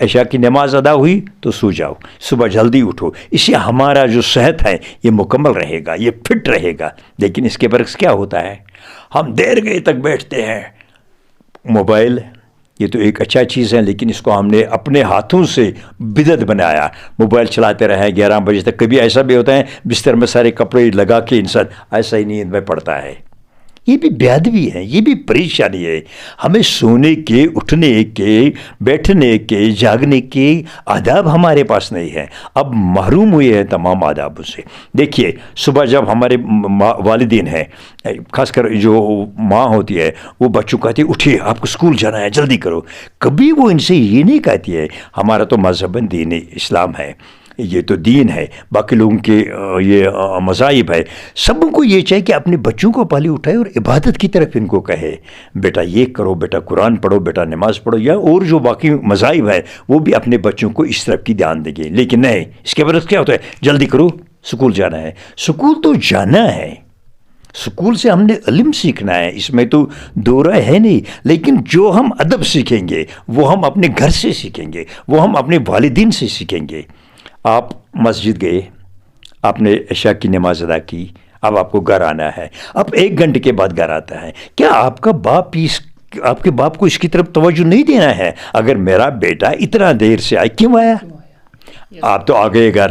عشاء کی نماز ادا ہوئی تو سو جاؤ، صبح جلدی اٹھو، اس سے ہمارا جو صحت ہے یہ مکمل رہے گا، یہ فٹ رہے گا۔ لیکن اس کے برعکس کیا ہوتا ہے، ہم دیر گئے تک بیٹھتے ہیں۔ موبائل یہ تو ایک اچھا چیز ہے، لیکن اس کو ہم نے اپنے ہاتھوں سے بدعت بنایا۔ موبائل چلاتے رہیں 11 بجے تک، کبھی ایسا بھی ہوتا ہے بستر میں سارے کپڑے لگا کے انسان ایسا ہی نیند میں پڑتا ہے۔ یہ بھی بے ادبی ہے، یہ بھی پریشانی ہے۔ ہمیں سونے کے، اٹھنے کے، بیٹھنے کے، جاگنے کے آداب ہمارے پاس نہیں ہیں، اب محروم ہوئے ہیں تمام آدابوں سے۔ دیکھیے صبح جب ہمارے والدین ہیں، خاص کر جو ماں ہوتی ہے، وہ بچوں کو کہتی ہے اٹھیے آپ کو اسکول جانا ہے جلدی کرو، کبھی وہ ان سے یہ نہیں کہتی ہے ہمارا تو مذہباً دین اسلام ہے، یہ تو دین ہے، باقی لوگوں کے یہ مذاہب ہے، سب کو یہ چاہیے کہ اپنے بچوں کو پہلے اٹھائے اور عبادت کی طرف ان کو کہے، بیٹا یہ کرو، بیٹا قرآن پڑھو، بیٹا نماز پڑھو، یا اور جو باقی مذاہب ہے وہ بھی اپنے بچوں کو اس طرف کی دھیان دیں گے۔ لیکن نہیں، اس کے بعد کیا ہوتا ہے، جلدی کرو سکول جانا ہے۔ سکول تو جانا ہے، سکول سے ہم نے علم سیکھنا ہے، اس میں تو دو رائے ہے نہیں، لیکن جو ہم ادب سیکھیں گے وہ ہم اپنے گھر سے سیکھیں گے، وہ ہم اپنے والدین سے سیکھیں گے۔ آپ مسجد گئے، آپ نے عشاء کی نماز ادا کی، اب آپ کو گھر آنا ہے، اب 1 گھنٹے کے بعد گھر آتا ہے، کیا آپ کا باپ آپ کے باپ کو اس کی طرف توجہ نہیں دینا ہے؟ اگر میرا بیٹا اتنا دیر سے آئے، کیوں آیا؟ آپ تو آ گئے گھر،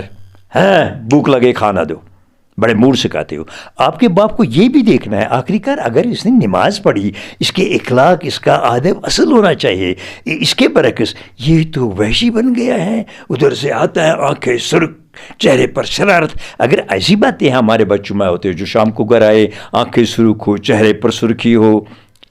ہاں بھوک لگے کھانا دو، بڑے موڈ سے کہتے ہو۔ آپ کے باپ کو یہ بھی دیکھنا ہے آخری کار اگر اس نے نماز پڑھی، اس کے اخلاق، اس کا ادب اصل ہونا چاہیے۔ اس کے برعکس یہ تو وحشی بن گیا ہے، ادھر سے آتا ہے آنکھیں سرخ، چہرے پر شرارت۔ اگر ایسی باتیں ہمارے بچوں میں ہوتے جو شام کو گھر آئے آنکھیں سرخ ہو، چہرے پر سرخی ہو،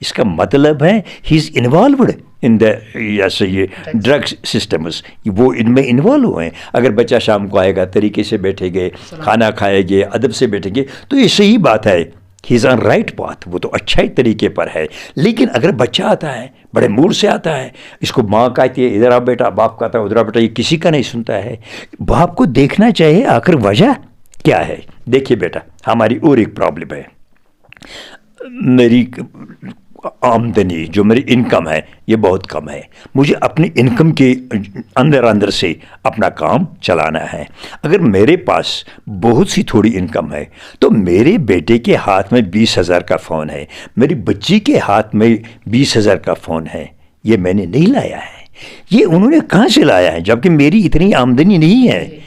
اس کا مطلب ہے ہی از انوالوڈ ان دا یہ ڈرگ سسٹمز، وہ ان میں انوالو ہوئے ہیں۔ اگر بچہ شام کو آئے گا، طریقے سے بیٹھے گے، کھانا کھائے گے، ادب سے بیٹھیں گے، تو یہ صحیح بات ہے، ہی از آن رائٹ پاتھ، وہ تو اچھا ہی طریقے پر ہے۔ لیکن اگر بچہ آتا ہے بڑے موڈ سے آتا ہے، اس کو ماں کہتی ہے ادھر آ بیٹا، باپ کہتا ہے ادھر آ بیٹا، یہ کسی کا نہیں سنتا ہے۔ باپ کو دیکھنا چاہیے آخر وجہ کیا ہے۔ دیکھیے بیٹا، ہماری اور ایک پرابلم ہے، میری آمدنی جو میری انکم ہے یہ بہت کم ہے، مجھے اپنی انکم کے اندر سے اپنا کام چلانا ہے۔ اگر میرے پاس بہت سی تھوڑی انکم ہے تو میرے بیٹے کے ہاتھ میں 20,000 کا فون ہے، میری بچی کے ہاتھ میں 20,000 کا فون ہے، یہ میں نے نہیں لایا ہے، یہ انہوں نے کہاں سے لایا ہے جبکہ میری اتنی آمدنی نہیں ہے؟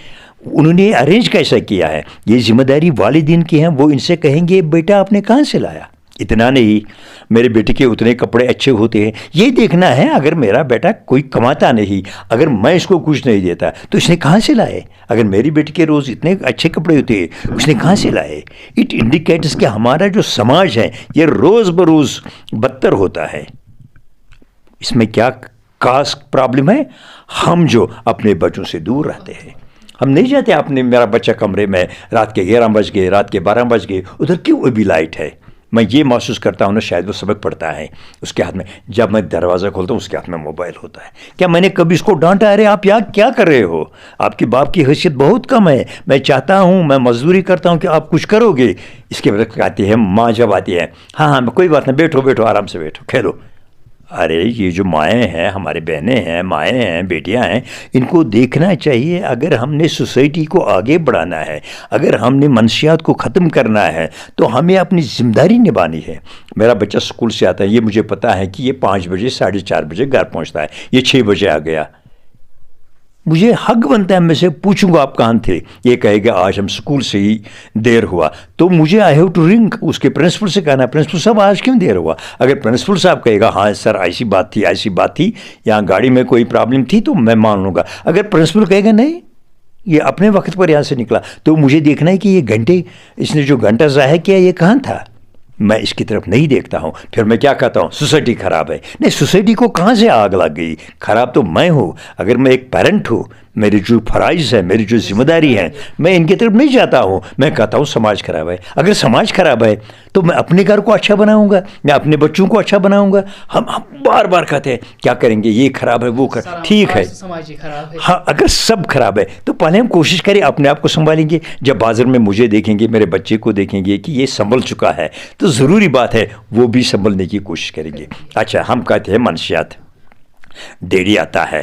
انہوں نے ارینج کیسا کیا ہے؟ یہ ذمہ داری والدین کی ہے، وہ ان سے کہیں گے بیٹا آپ نے کہاں سے لایا؟ اتنا نہیں، میرے بیٹے کے اتنے کپڑے اچھے ہوتے ہیں، یہ دیکھنا ہے اگر میرا بیٹا کوئی کماتا نہیں، اگر میں اس کو کچھ نہیں دیتا تو اس نے کہاں سے لائے؟ اگر میری بیٹی کے روز اتنے اچھے کپڑے ہوتے ہیں اس نے کہاں سے لائے؟ اٹ انڈیکیٹس کہ ہمارا جو سماج ہے یہ روز بروز بدتر ہوتا ہے۔ اس میں کیا خاص پرابلم ہے؟ ہم جو اپنے بچوں سے دور رہتے ہیں، ہم نہیں چاہتے اپنے میرا بچہ کمرے میں رات کے 11 بج گئے، رات کے 12 بج گئے، ادھر کیوں ابھی لائٹ ہے؟ میں یہ محسوس کرتا ہوں نا، شاید وہ سبق پڑھتا ہے، اس کے ہاتھ میں جب میں دروازہ کھولتا ہوں اس کے ہاتھ میں موبائل ہوتا ہے۔ کیا میں نے کبھی اس کو ڈانٹا ارے آپ یہاں کیا کر رہے ہو؟ آپ کے باپ کی حیثیت بہت کم ہے، میں چاہتا ہوں، میں مزدوری کرتا ہوں کہ آپ کچھ کرو گے۔ اس کے بعد کہتی ہے ماں جب آتی ہے، ہاں کوئی بات نہیں، بیٹھو بیٹھو آرام سے بیٹھو کھیلو۔ ارے یہ جو مائیں ہیں، ہمارے بہنیں ہیں، مائیں ہیں، بیٹیاں ہیں، ان کو دیکھنا چاہیے اگر ہم نے سوسائٹی کو آگے بڑھانا ہے، اگر ہم نے منشیات کو ختم کرنا ہے تو ہمیں اپنی ذمہ داری نبھانی ہے۔ میرا بچہ اسکول سے آتا ہے، یہ مجھے پتا ہے کہ یہ 5 بجے 4:30 بجے گھر پہنچتا ہے، یہ 6 بجے آ گیا، مجھے حق بنتا ہے میں سے پوچھوں گا آپ کہاں تھے؟ یہ کہے گا آج ہم اسکول سے ہی دیر ہوا، تو مجھے آئی ہیو ٹو رنگ اس کے پرنسپل سے کہنا ہے پرنسپل صاحب آج کیوں دیر ہوا؟ اگر پرنسپل صاحب کہے گا ہاں سر ایسی بات تھی، یہاں گاڑی میں کوئی پرابلم تھی، تو میں مان لوں گا۔ اگر پرنسپل کہے گا نہیں یہ اپنے وقت پر یہاں سے نکلا، تو مجھے دیکھنا ہے کہ یہ گھنٹے اس نے جو گھنٹہ ضائع کیا یہ کہاں تھا؟ میں اس کی طرف نہیں دیکھتا ہوں، پھر میں کیا کہتا ہوں سوسائٹی خراب ہے۔ نہیں، سوسائٹی کو کہاں سے آگ لگ گئی؟ خراب تو میں ہوں۔ اگر میں ایک پیرنٹ ہوں، میری جو فرائض ہے، میری جو ذمہ داری ہے، میں ان کی طرف نہیں جاتا ہوں، میں کہتا ہوں سماج خراب ہے۔ اگر سماج خراب ہے تو میں اپنے گھر کو اچھا بناؤں گا، میں اپنے بچوں کو اچھا بناؤں گا۔ ہم بار بار کہتے ہیں کیا کریں گے، یہ خراب ہے وہ ٹھیک ہے، ہاں اگر سب خراب ہے تو پہلے ہم کوشش کریں اپنے آپ کو سنبھالیں گے۔ جب بازار میں مجھے دیکھیں گے، میرے بچے کو دیکھیں گے کہ یہ سنبھل چکا ہے تو ضروری بات ہے وہ بھی سنبھلنے کی کوشش کریں گے۔ اچھا، ہم کہتے ہیں منشیات، ڈیری آتا ہے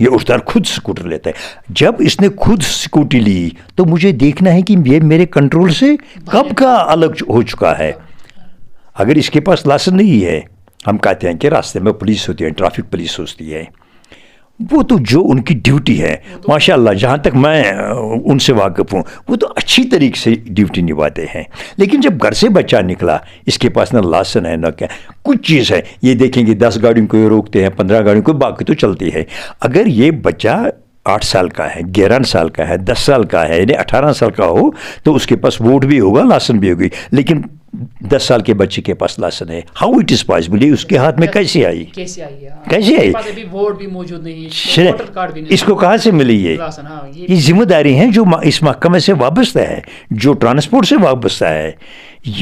یہ اٹھتا ہے خود اسکوٹر لیتا ہے. جب اس نے خود اسکوٹی لی تو مجھے دیکھنا ہے کہ یہ میرے کنٹرول سے کب کا الگ ہو چکا ہے. اگر اس کے پاس لائسنس نہیں ہے، ہم کہتے ہیں کہ راستے میں پولیس ہوتی ہے، ٹریفک پولیس ہوتی ہے، وہ تو جو ان کی ڈیوٹی ہے ماشاء اللہ جہاں تک میں ان سے واقف ہوں وہ تو اچھی طریقے سے ڈیوٹی نبھاتے ہیں. لیکن جب گھر سے بچہ نکلا، اس کے پاس نہ لائسن ہے نہ کیا کچھ چیز ہے، یہ دیکھیں گے 10 گاڑیوں کو یہ روکتے ہیں، 15 گاڑیوں کو، باقی تو چلتی ہے. اگر یہ بچہ 8 سال کا ہے، 11 سال کا ہے، 10 سال کا ہے، یعنی 18 سال کا ہو تو اس کے پاس ووٹ بھی ہوگا، لائسن بھی ہوگی. لیکن 10 سال کے بچے کے پاس لائسن ہے، ہاؤ اٹ از پاسبل؟ یہ اس کے ہاتھ میں کیسے آئی؟ کیسے آئی؟ کیسے آئی؟ ابھی ووٹ بھی موجود نہیں ہے، ووٹر کارڈ بھی نہیں، اس کو کہاں سے ملی؟ یہ ذمہ داری ہیں جو اس محکمے سے وابستہ ہے، جو ٹرانسپورٹ سے وابستہ ہے.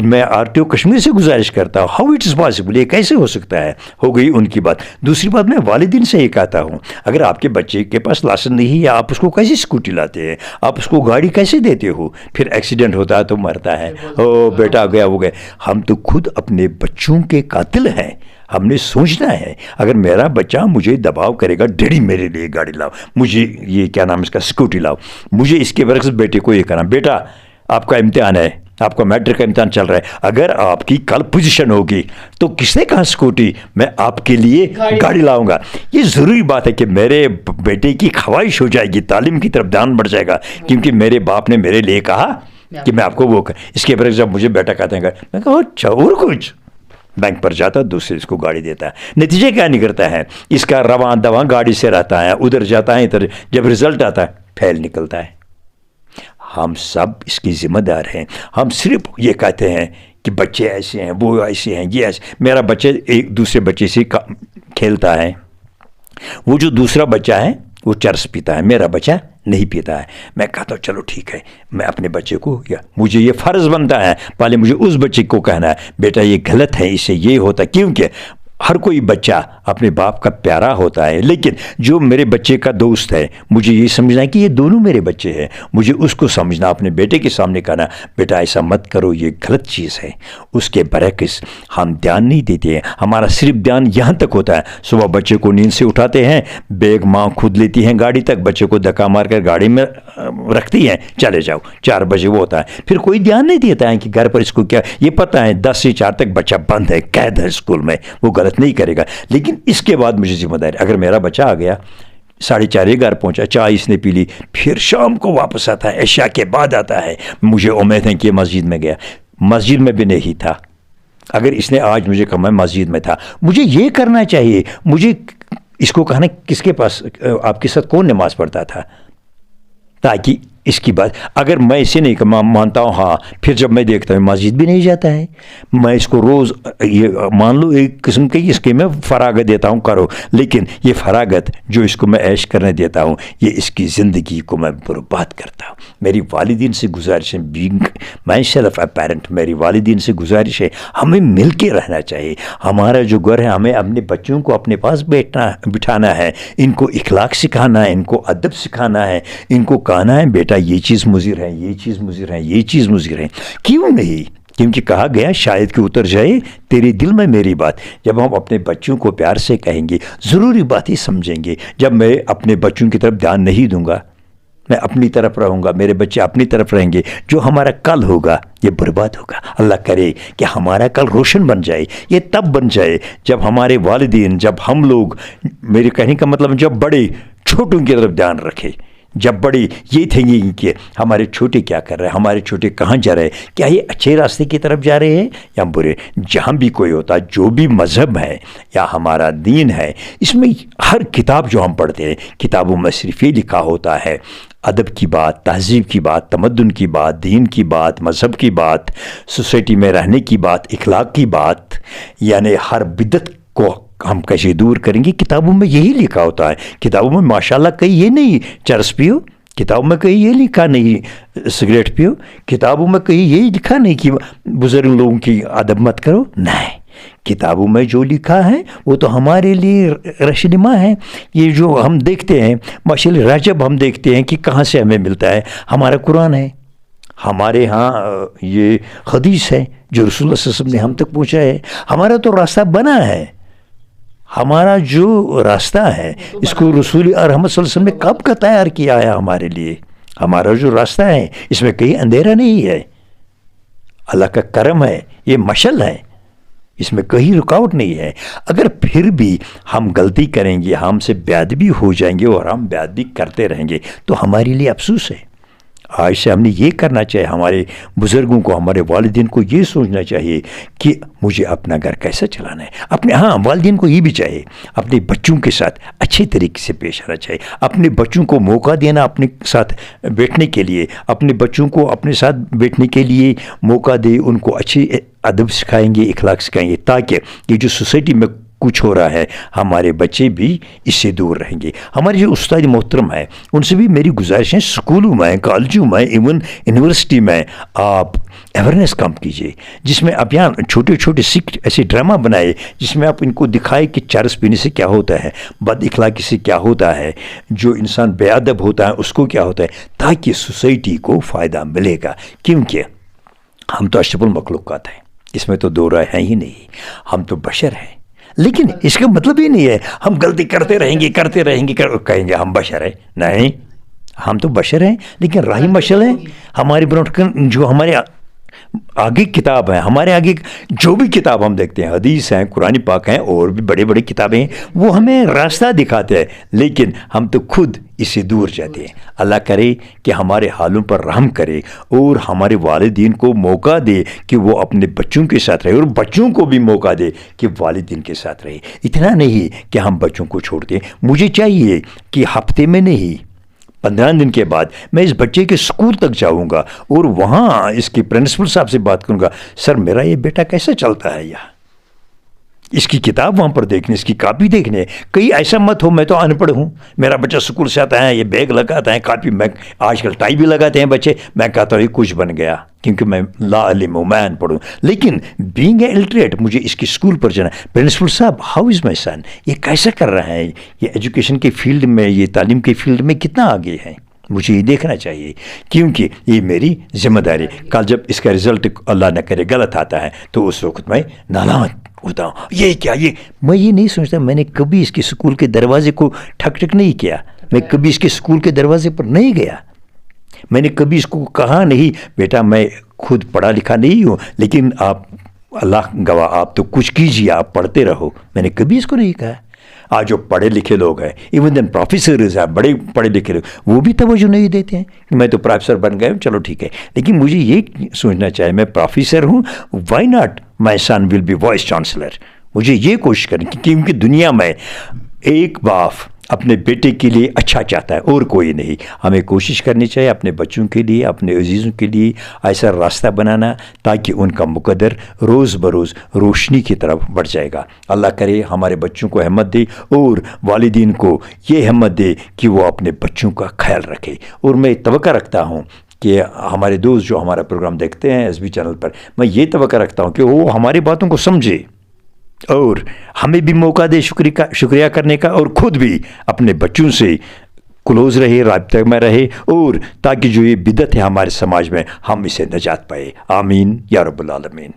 میں RTO کشمیر سے گزارش کرتا ہوں، ہاؤ اٹ از پاسبل؟ یہ کیسے ہو سکتا ہے؟ ہو گئی ان کی بات. دوسری بات میں والدین سے یہ کہتا ہوں، اگر آپ کے بچے کے پاس لائسن نہیں ہے، آپ اس کو کیسے اسکوٹی لاتے ہیں؟ آپ اس کو گاڑی کیسے دیتے ہو؟ پھر ایکسیڈنٹ ہوتا ہے تو مرتا ہے، او بیٹا گیا وہ گئے. ہم تو خود اپنے بچوں کے قاتل ہیں. ہم نے سوچنا ہے اگر میرا بچہ مجھے دباؤ کرے گا، ڈیڈی میرے لیے گاڑی لاؤ، مجھے یہ کیا نام اس کا اسکوٹی لاؤ، مجھے اس کے برعکس بیٹے کو یہ کرنا، بیٹا آپ کا امتحان ہے، آپ کا میٹرک کا امتحان چل رہا ہے، اگر آپ کی کل پوزیشن ہوگی تو کس نے کہا اسکوٹی، میں آپ کے لیے گاڑی لاؤں گا. یہ ضروری بات ہے کہ میرے بیٹے کی خواہش ہو جائے گی، تعلیم کی طرف دھیان بڑھ جائے گا، کیونکہ میرے باپ نے میرے لیے کہا کہ میں آپ کو وہ اس کے برعکس جب مجھے بیٹا کہتے ہیں میں کہا اچھا اور کچھ، بینک پر جاتا ہے، دوسرے اس کو گاڑی دیتا ہے. نتیجے کیا نکلتا ہے؟ اس کا رواں دواں گاڑی سے رہتا ہے، ادھر جاتا ہے ادھر، جب رزلٹ آتا ہے فیل نکلتا ہے. ہم سب اس کی ذمہ دار ہیں. ہم صرف یہ کہتے ہیں کہ بچے ایسے ہیں، وہ ایسے ہیں، یہ ایسے. میرا بچہ ایک دوسرے بچے سے کھیلتا ہے، وہ جو دوسرا بچہ ہے وہ چرس پیتا ہے، میرا بچہ نہیں پیتا ہے. میں کہتا ہوں چلو ٹھیک ہے، میں اپنے بچے کو، یا مجھے یہ فرض بنتا ہے پہلے مجھے اس بچے کو کہنا ہے بیٹا یہ غلط ہے، اس سے یہ ہوتا ہے. کیونکہ ہر کوئی بچہ اپنے باپ کا پیارا ہوتا ہے، لیکن جو میرے بچے کا دوست ہے مجھے یہ سمجھنا ہے کہ یہ دونوں میرے بچے ہیں. مجھے اس کو سمجھنا، اپنے بیٹے کے سامنے کہنا بیٹا ایسا مت کرو، یہ غلط چیز ہے. اس کے برعکس ہم دھیان نہیں دیتے ہیں. ہمارا صرف دھیان یہاں تک ہوتا ہے، صبح بچے کو نیند سے اٹھاتے ہیں، بیگ ماں خود لیتی ہیں گاڑی تک، بچے کو دھکا مار کر گاڑی میں رکھتی ہیں، چلے جاؤ 4 بجے وہ ہوتا ہے. پھر کوئی دھیان نہیں دیتا ہے کہ گھر پر اس کو کیا، یہ پتہ ہے 10 سے 4 تک بچہ بند ہے، قید ہے اسکول میں، وہ غلط نہیں کرے گا. لیکن اس کے بعد مجھے ذمہ داری، اگر میرا بچہ آ گیا 4:30 گھر پہنچا، چائے اس نے پی لی، پھر شام کو واپس آتا ہے، عشاء کے بعد آتا ہے، مجھے امید ہے کہ مسجد میں گیا، مسجد میں بھی نہیں تھا. اگر اس نے آج مجھے کہا میں مسجد میں تھا، مجھے یہ کرنا چاہیے. مجھے اس کو کہنا کس کے پاس، آپ کے ساتھ کون نماز پڑھتا تھا، تاکہ اس کی بات، اگر میں اسے نہیں مانتا ہوں، ہاں پھر جب میں دیکھتا ہوں مسجد بھی نہیں جاتا ہے، میں اس کو روز یہ مان لو ایک قسم کی اس کے میں فراغت دیتا ہوں، کرو. لیکن یہ فراغت جو اس کو میں عیش کرنے دیتا ہوں، یہ اس کی زندگی کو میں برباد کرتا ہوں. میری والدین سے گزارش ہے، being my self a parent, میری والدین سے گزارش ہے ہمیں مل کے رہنا چاہیے. ہمارا جو گھر ہے، ہمیں اپنے بچوں کو اپنے پاس بٹھانا ہے، ان کو اخلاق سکھانا ہے، ان کو ادب سکھانا ہے، ان کو کہنا ہے بیٹا یہ چیز مضر ہے، یہ چیز مضر ہے، یہ چیز مضر ہے. کیوں نہیں؟ کیونکہ کہا گیا شاید کہ اتر جائے تیرے دل میں میری بات. جب ہم اپنے بچوں کو پیار سے کہیں گے، ضروری بات ہی سمجھیں گے. جب میں اپنے بچوں کی طرف دھیان نہیں دوں گا، میں اپنی طرف رہوں گا، میرے بچے اپنی طرف رہیں گے، جو ہمارا کل ہوگا یہ برباد ہوگا. اللہ کرے کہ ہمارا کل روشن بن جائے. یہ تب بن جائے جب ہمارے والدین، جب ہم لوگ، میرے کہنے کا مطلب جب بڑے چھوٹوں کی طرف دھیان رکھے، جب بڑے یہ تھیں کہ ہمارے چھوٹے کیا کر رہے ہیں، ہمارے چھوٹے کہاں جا رہے ہیں، کیا یہ اچھے راستے کی طرف جا رہے ہیں یا برے. جہاں بھی کوئی ہوتا، جو بھی مذہب ہے یا ہمارا دین ہے، اس میں ہر کتاب جو ہم پڑھتے ہیں، کتابوں میں صرف یہ لکھا ہوتا ہے ادب کی بات، تہذیب کی بات، تمدن کی بات، دین کی بات، مذہب کی بات، سوسائٹی میں رہنے کی بات، اخلاق کی بات. یعنی ہر بدعت کو ہم کیسے دور کریں گے، کتابوں میں یہی لکھا ہوتا ہے. کتابوں میں ماشاءاللہ کہیں یہ نہیں چرس پیو، کتابوں میں کہیں یہ لکھا نہیں سگریٹ پیو، کتابوں میں کہیں یہی لکھا نہیں کہ بزرگ لوگوں کی ادب مت کرو. نہیں، کتابوں میں جو لکھا ہے وہ تو ہمارے لیے رہنما ہے. یہ جو ہم دیکھتے ہیں ماشاءاللہ رجب ہم دیکھتے ہیں کہ کہاں سے ہمیں ملتا ہے، ہمارا قرآن ہے، ہمارے ہاں یہ حدیث ہے جو رسول اللہ صلی اللہ علیہ وسلم نے ہم تک پہنچا ہے. ہمارا تو راستہ بنا ہے. ہمارا جو راستہ ہے اس کو رسول اکرم صلی اللہ علیہ وسلم نے کب کا تیار کیا ہے ہمارے لیے. ہمارا جو راستہ ہے اس میں کہیں اندھیرا نہیں ہے. اللہ کا کرم ہے, یہ مشعل ہے, اس میں کہیں رکاوٹ نہیں ہے. اگر پھر بھی ہم غلطی کریں گے, ہم سے بے ادبی ہو جائیں گے اور ہم بے ادبی کرتے رہیں گے تو ہمارے لیے افسوس ہے. آج سے ہم نے یہ کرنا چاہیے, ہمارے بزرگوں کو, ہمارے والدین کو یہ سوچنا چاہیے کہ مجھے اپنا گھر کیسے چلانا ہے. اپنے والدین کو یہ بھی چاہیے اپنے بچوں کے ساتھ اچھے طریقے سے پیش آنا چاہیے. اپنے بچوں کو موقع دینا اپنے ساتھ بیٹھنے کے لیے, اپنے بچوں کو اپنے ساتھ بیٹھنے کے لیے موقع دے, ان کو اچھی ادب سکھائیں گے, اخلاق سکھائیں گے, تاکہ یہ جو سوسائٹی میں کچھ ہو رہا ہے ہمارے بچے بھی اس سے دور رہیں گے. ہمارے جو استاد محترم ہیں ان سے بھی میری گزارش ہے, اسکولوں میں, کالجوں میں, ایون یونیورسٹی میں آپ اویئرنیس کیمپ کیجیے, جس میں ابھیان چھوٹے چھوٹے ایسے ڈرامہ بنائے جس میں آپ ان کو دکھائے کہ چرس پینے سے کیا ہوتا ہے, بد اخلاقی سے کیا ہوتا ہے, جو انسان بے ادب ہوتا ہے اس کو کیا ہوتا ہے, تاکہ سوسائٹی کو فائدہ ملے گا. کیونکہ ہم تو اشرف المخلوقات ہیں, اس میں تو دو رائے ہیں ہی نہیں. ہم تو بشر ہیں, لیکن اس کا مطلب یہ نہیں ہے ہم غلطی کرتے رہیں گے کہیں گے ہم بشر ہیں. نہیں, ہم تو بشر ہیں, لیکن راہی مشعل ہیں. ہمارے جو ہمارے آگے کتاب ہیں, ہمارے آگے جو بھی کتاب ہم دیکھتے ہیں, حدیث ہیں, قرآن پاک ہیں, اور بھی بڑے بڑے کتابیں ہیں, وہ ہمیں راستہ دکھاتے ہیں, لیکن ہم تو خود اس سے دور جاتے ہیں. اللہ کرے کہ ہمارے حالوں پر رحم کرے اور ہمارے والدین کو موقع دے کہ وہ اپنے بچوں کے ساتھ رہے, اور بچوں کو بھی موقع دے کہ والدین کے ساتھ رہے. اتنا نہیں کہ ہم بچوں کو چھوڑ دیں. مجھے چاہیے کہ ہفتے میں نہیں, 15 دن کے بعد میں اس بچے کے اسکول تک جاؤں گا اور وہاں اس کے پرنسپل صاحب سے بات کروں گا, سر میرا یہ بیٹا کیسے چلتا ہے, یہاں اس کی کتاب وہاں پر دیکھنے, اس کی کاپی دیکھنے. کہیں ایسا مت ہو میں تو ان پڑھ ہوں, میرا بچہ اسکول سے آتا ہے, یہ بیگ لگاتا ہے, کاپی, میں آج کل ٹائی بھی لگاتے ہیں بچے, میں کہتا ہوں یہ کچھ بن گیا کیونکہ میں لا علم ہوں, میں ان پڑھ ہوں. لیکن بینگ اے الٹریٹ, مجھے اس کی اسکول پر جانا, پرنسپل صاحب ہاؤ از مائی سن, یہ کیسا کر رہا ہے, یہ ایجوکیشن کے فیلڈ میں, یہ تعلیم کے فیلڈ میں کتنا آگے ہے, مجھے یہ دیکھنا چاہیے, کیونکہ یہ میری ذمہ داری. کل جب اس کا رزلٹ اللہ نہ کرے غلط آتا ہے تو اس وقت میں نالان ہوتا ہوں, یہ کیا, میں یہ نہیں سوچتا. میں نے کبھی اس کے اسکول کے دروازے کو ٹھک نہیں کیا, میں کبھی اس کے اسکول کے دروازے پر نہیں گیا, میں نے کبھی اس کو کہا نہیں بیٹا میں خود پڑھا لکھا نہیں ہوں, لیکن آپ اللہ گواہ آپ تو کچھ کیجیے, آپ پڑھتے رہو. میں نے کبھی اس کو نہیں کہا. آج جو پڑھے لکھے لوگ ہیں, ایون دین پروفیسرز ہیں, بڑے پڑھے لکھے لوگ, وہ بھی توجہ نہیں دیتے ہیں کہ میں تو پروفیسر بن گیا ہوں, چلو ٹھیک ہے. لیکن مجھے یہ سوچنا چاہیے میں پروفیسر ہوں, why not my son will be vice chancellor. مجھے یہ کوشش کریں کیونکہ دنیا میں ایک باپ اپنے بیٹے کے لیے اچھا چاہتا ہے اور کوئی نہیں. ہمیں کوشش کرنی چاہیے اپنے بچوں کے لیے, اپنے عزیزوں کے لیے ایسا راستہ بنانا تاکہ ان کا مقدر روز بروز روشنی کی طرف بڑھ جائے گا. اللہ کرے ہمارے بچوں کو ہمت دے اور والدین کو یہ ہمت دے کہ وہ اپنے بچوں کا خیال رکھے. اور میں توقع رکھتا ہوں کہ ہمارے دوست جو ہمارا پروگرام دیکھتے ہیں SB چینل پر, میں یہ توقع رکھتا ہوں کہ وہ ہماری باتوں کو سمجھے اور ہمیں بھی موقع دے شکریہ کرنے کا, اور خود بھی اپنے بچوں سے کلوز رہے, رابطے میں رہے, اور تاکہ جو یہ بدعت ہے ہمارے سماج میں ہم اسے نجات پائے. آمین یا رب العالمین.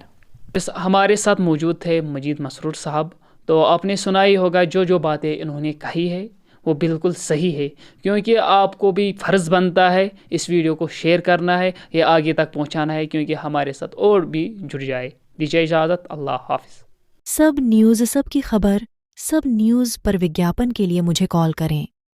ہمارے ساتھ موجود تھے مجید مسرور صاحب. تو آپ نے سنا ہی ہوگا جو باتیں انہوں نے کہی ہے وہ بالکل صحیح ہے, کیونکہ آپ کو بھی فرض بنتا ہے اس ویڈیو کو شیئر کرنا ہے, یہ آگے تک پہنچانا ہے, کیونکہ ہمارے ساتھ اور بھی جڑ جائے. دیجیے اجازت, اللہ حافظ. سب نیوز, سب کی خبر, سب نیوز پر وگیاپن کے لیے مجھے کال کریں.